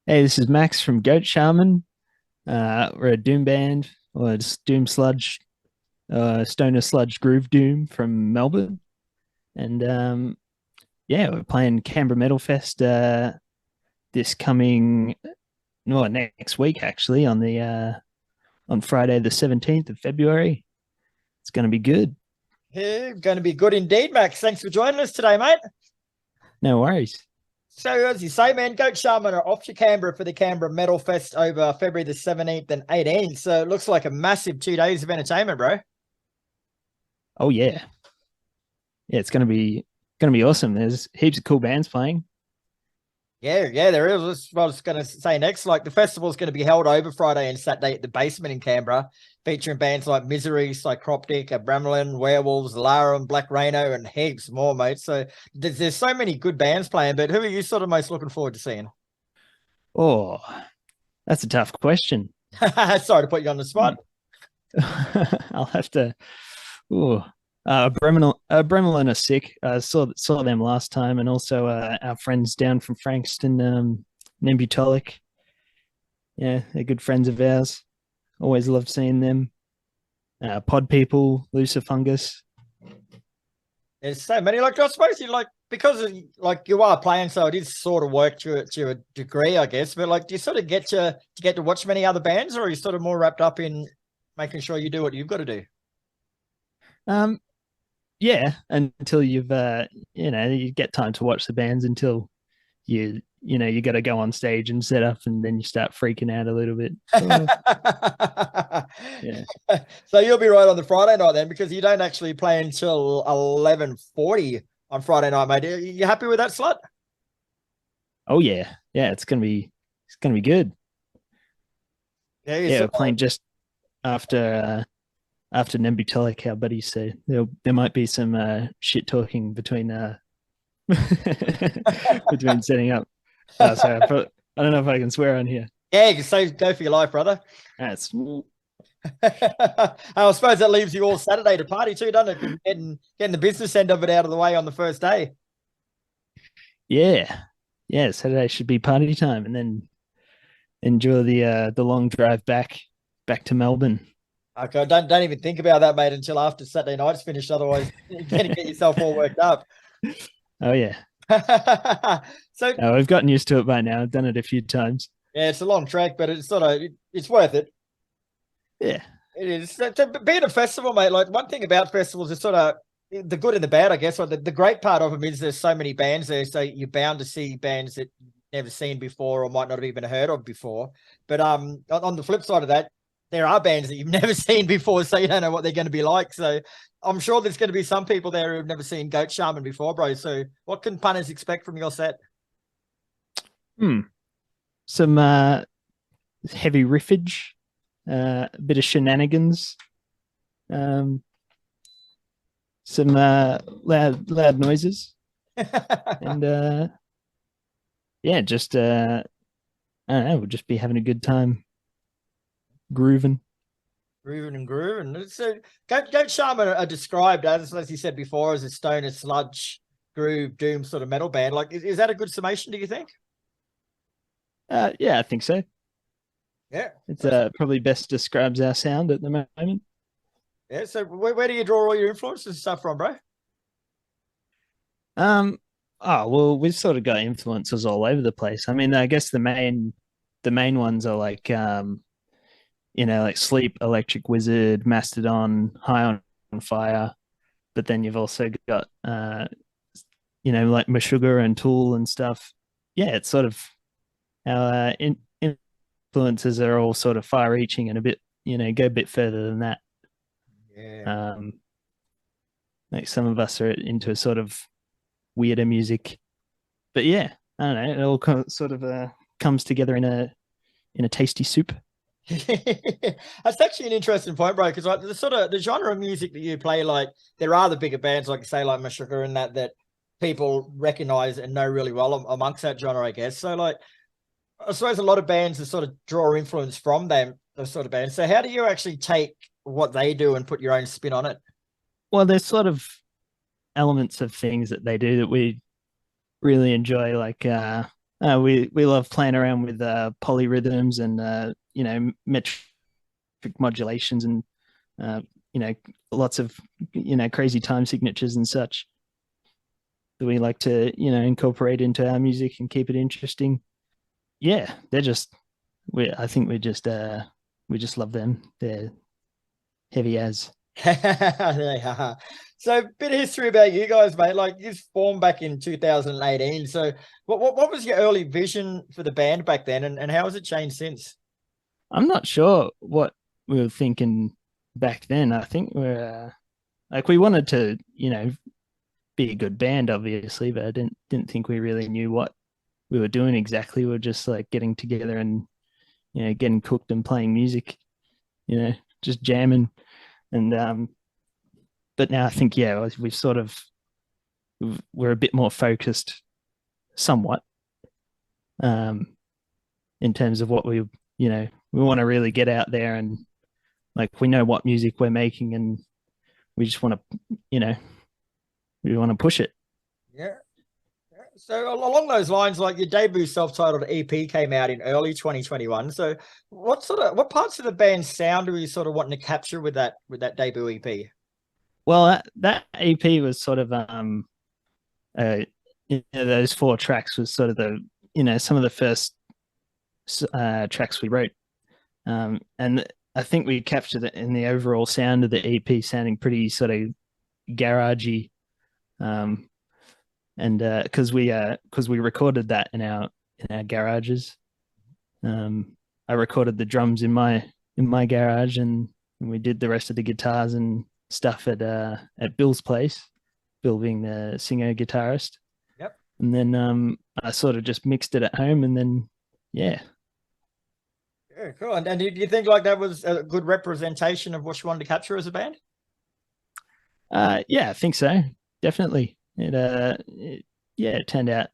Hey, this is Max from Goat Sharman. We're a doom band, or it's doom sludge, stoner sludge groove doom from Melbourne, and yeah, we're playing Canberra Metal Fest this coming, well, next week actually on Friday the 17th of February. It's going to be good. Yeah, going to be good indeed, Max. Thanks for joining us today, mate. No worries. So, as you say, man, Goat Sharman are off to Canberra for the Canberra Metal Fest over February the 17th and 18th. So, it looks like a massive 2 days of entertainment, bro. Oh yeah, yeah, it's going to be awesome. There's heaps of cool bands playing. Yeah, there is. That's what I was going to say next. Like, the festival's going to be held over Friday and Saturday at the basement in Canberra, featuring bands like Misery, Psycroptic, Abramalin, Werewolves, Alarum, Black Rheno, and heaps more, mate. So, there's so many good bands playing, but who are you sort of most looking forward to seeing? Oh, that's a tough question. Sorry to put you on the spot. I'll have to. Ooh, Abramalin are sick. I saw them last time, and also our friends down from Frankston, Nembutolic. Yeah, they're good friends of ours. Always love seeing them. Pod people, Lucifungus. There's so many. Like, I suppose you like because like you are playing, so it is sort of work to a degree, I guess. But like, do you sort of get to watch many other bands, or are you sort of more wrapped up in making sure you do what you've got to do? Um, yeah, until you get time to watch the bands until you got to go on stage and set up, and then you start freaking out a little bit. Oh, yeah. So you'll be right on the Friday night then, because you don't actually play until 11:40 on Friday night, mate. Are you happy with that slot? Oh yeah, yeah. It's gonna be good. Yeah, you Yeah, sort we're playing just after Nembutelic, our buddies say there might be some shit talking between between setting up. Sorry, I don't know if I can swear on here. yeah, you can say go for your life, brother. That's I suppose that leaves you all Saturday to party too, doesn't it? 'Cause you're getting the business end of it out of the way on the first day. yeah, yeah. Saturday should be party time, and then enjoy the long drive back to Melbourne. Okay, don't even think about that, mate, until after Saturday night's finished. Otherwise, you're gonna get yourself all worked up. Oh yeah, So we've gotten used to it by now. I've done it a few times. yeah, it's a long track, but it's sort of it's worth it. Yeah. It is. So being a festival, mate, like one thing about festivals is sort of the good and the bad, I guess. Or the great part of them is there's so many bands there, so you're bound to see bands that you've never seen before or might not have even heard of before. But on the flip side of that, there are bands that you've never seen before, so you don't know what they're going to be like. So I'm sure there's going to be some people there who've never seen Goat Sharman before, bro. So what can punters expect from your set? Hmm. Some heavy riffage, a bit of shenanigans, um, some loud noises, and yeah, just I don't know, we'll just be having a good time grooving. Grooving and grooving. So Goat Sharman are described as you said before, as a stoner sludge groove doom sort of metal band. Like, is that a good summation? Do you think? Yeah, I think so. Yeah, It's probably best describes our sound at the moment. yeah. So where do you draw all your influences and stuff from, bro? Um, oh well, we've sort of got influences all over the place. I mean, I guess the main ones are like like Sleep, Electric Wizard, Mastodon, High on Fire. But then you've also got like Meshuggah and Tool and stuff. Yeah, it's sort of our influences are all sort of far-reaching and a bit, go a bit further than that. Yeah. Um, like some of us are into a sort of weirder music, but yeah, I don't know. It all sort of comes together in a tasty soup. That's actually an interesting point, bro. Because like the sort of the genre of music that you play, like there are the bigger bands, like say like Meshuggah and that people recognize and know really well amongst that genre, I guess. So like I suppose a lot of bands that sort of draw influence from them, those sort of bands. So how do you actually take what they do and put your own spin on it? Well, there's sort of elements of things that they do that we really enjoy. Like We love playing around with polyrhythms and metric modulations and you know lots of crazy time signatures and such that we like to incorporate into our music and keep it interesting. Yeah, they're just I think we just love them. They're heavy as. Yeah. So, a bit of history about you guys, mate. Like, you formed back in 2018. So, what was your early vision for the band back then, and how has it changed since? I'm not sure what we were thinking back then. I think we're like we wanted to, be a good band, obviously, but I didn't think we really knew what we were doing exactly. We were just like getting together and getting cooked and playing music, just jamming. And but now I think we've sort of we're a bit more focused, somewhat, um, in terms of what we want to really get out there and like we know what music we're making and we just want to we want to push it. Yeah. So along those lines, like your debut self-titled EP came out in early 2021. So what parts of the band's sound are you sort of wanting to capture with that debut EP? Well, that EP was sort of those 4 tracks was sort of the some of the first tracks we wrote, and I think we captured it in the overall sound of the EP, sounding pretty sort of garagey, and because we recorded that in our garages. I recorded the drums in my garage, and we did the rest of the guitars and stuff at Bill's place. Bill being the singer guitarist. Yep. And then I sort of just mixed it at home, and then yeah. Yeah, cool. And do you think like that was a good representation of what you wanted to capture as a band? Yeah, I think so. Definitely. It turned out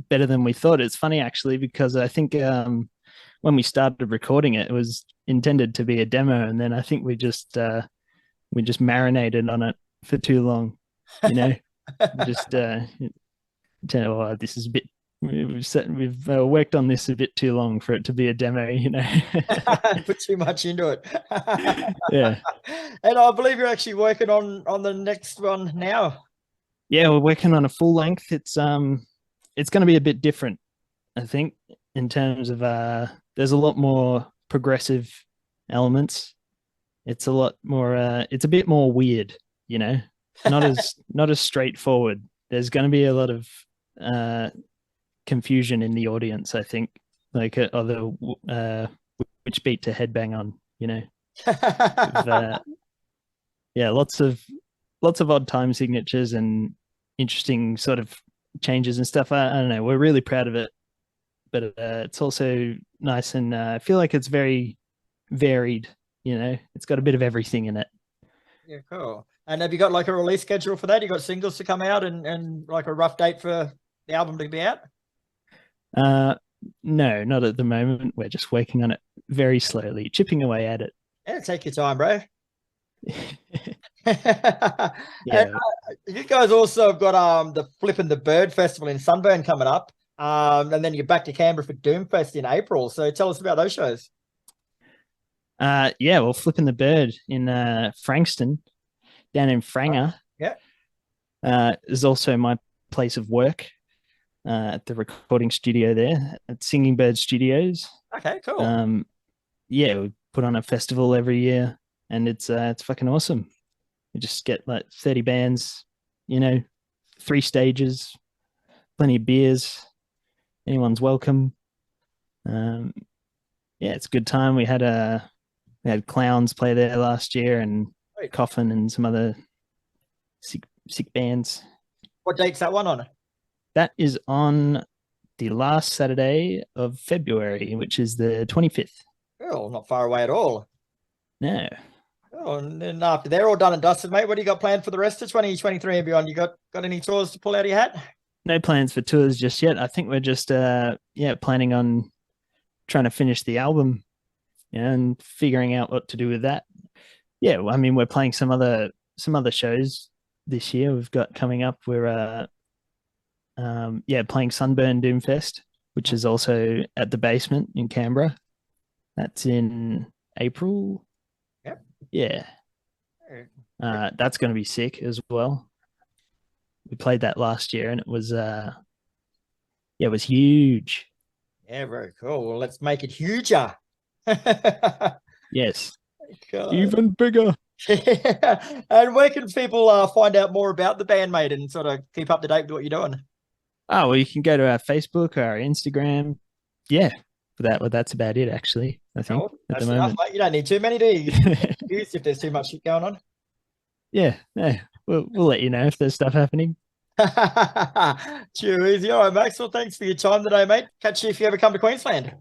better than we thought. It's funny actually because I think when we started recording it, it was intended to be a demo, and then I think we just marinated on it for too long. Just this is a bit. We've worked on this a bit too long for it to be a demo. Put too much into it. Yeah. And I believe you're actually working on the next one now. Yeah, we're working on a full length. It's going to be a bit different, I think, in terms of there's a lot more progressive elements. It's a lot more it's a bit more weird, not as straightforward. There's going to be a lot of confusion in the audience, I think, like which beat to headbang on, yeah, lots of odd time signatures and interesting sort of changes and stuff. I don't know, we're really proud of it, but it's also nice, and I feel like it's very varied. It's got a bit of everything in it. Yeah, cool. And have you got like a release schedule for that? You got singles to come out and like a rough date for the album to be out? No, not at the moment. We're just working on it very slowly, chipping away at it. Yeah, take your time, bro. Yeah. And, you guys also have got the Flippin' the Bird Festival in Sunburn coming up. And then you're back to Canberra for Doomfest in April. So tell us about those shows. Yeah, well, Flipping the Bird in Frankston, down in Franger. Yeah. Is also my place of work at the recording studio there at Singing Bird Studios. Okay, cool. Yeah, we put on a festival every year, and it's fucking awesome. We just get like 30 bands, 3 stages, plenty of beers. Anyone's welcome. Yeah, it's a good time. We had Clowns play there last year, and Coffin and some other sick bands. What date's that one on? That is on the last Saturday of February, which is the 25th. Oh, not far away at all. No. Oh, and then after they're all done and dusted, mate, what do you got planned for the rest of 2023 and beyond? You got any tours to pull out of your hat? No plans for tours just yet. I think we're just planning on trying to finish the album, and figuring out what to do with that. Yeah, I mean, we're playing some other shows this year. We've got coming up. We're playing Sunburn Doomfest which is also at the basement in Canberra. That's in April. Yep. Yeah. That's going to be sick as well. We played that last year and it was it was huge. Yeah, very cool. Well, let's make it huger. Yes. God. Even bigger. And where can people find out more about the band, mate, and sort of keep up to date with what you're doing? Oh, well, you can go to our Facebook or our Instagram. Yeah. That's about it, actually, I think, at the moment. Enough, mate. You don't need too many, do you? If there's too much shit going on. Yeah. We'll let you know if there's stuff happening. Too easy. All right, Max. Well, thanks for your time today, mate. Catch you if you ever come to Queensland.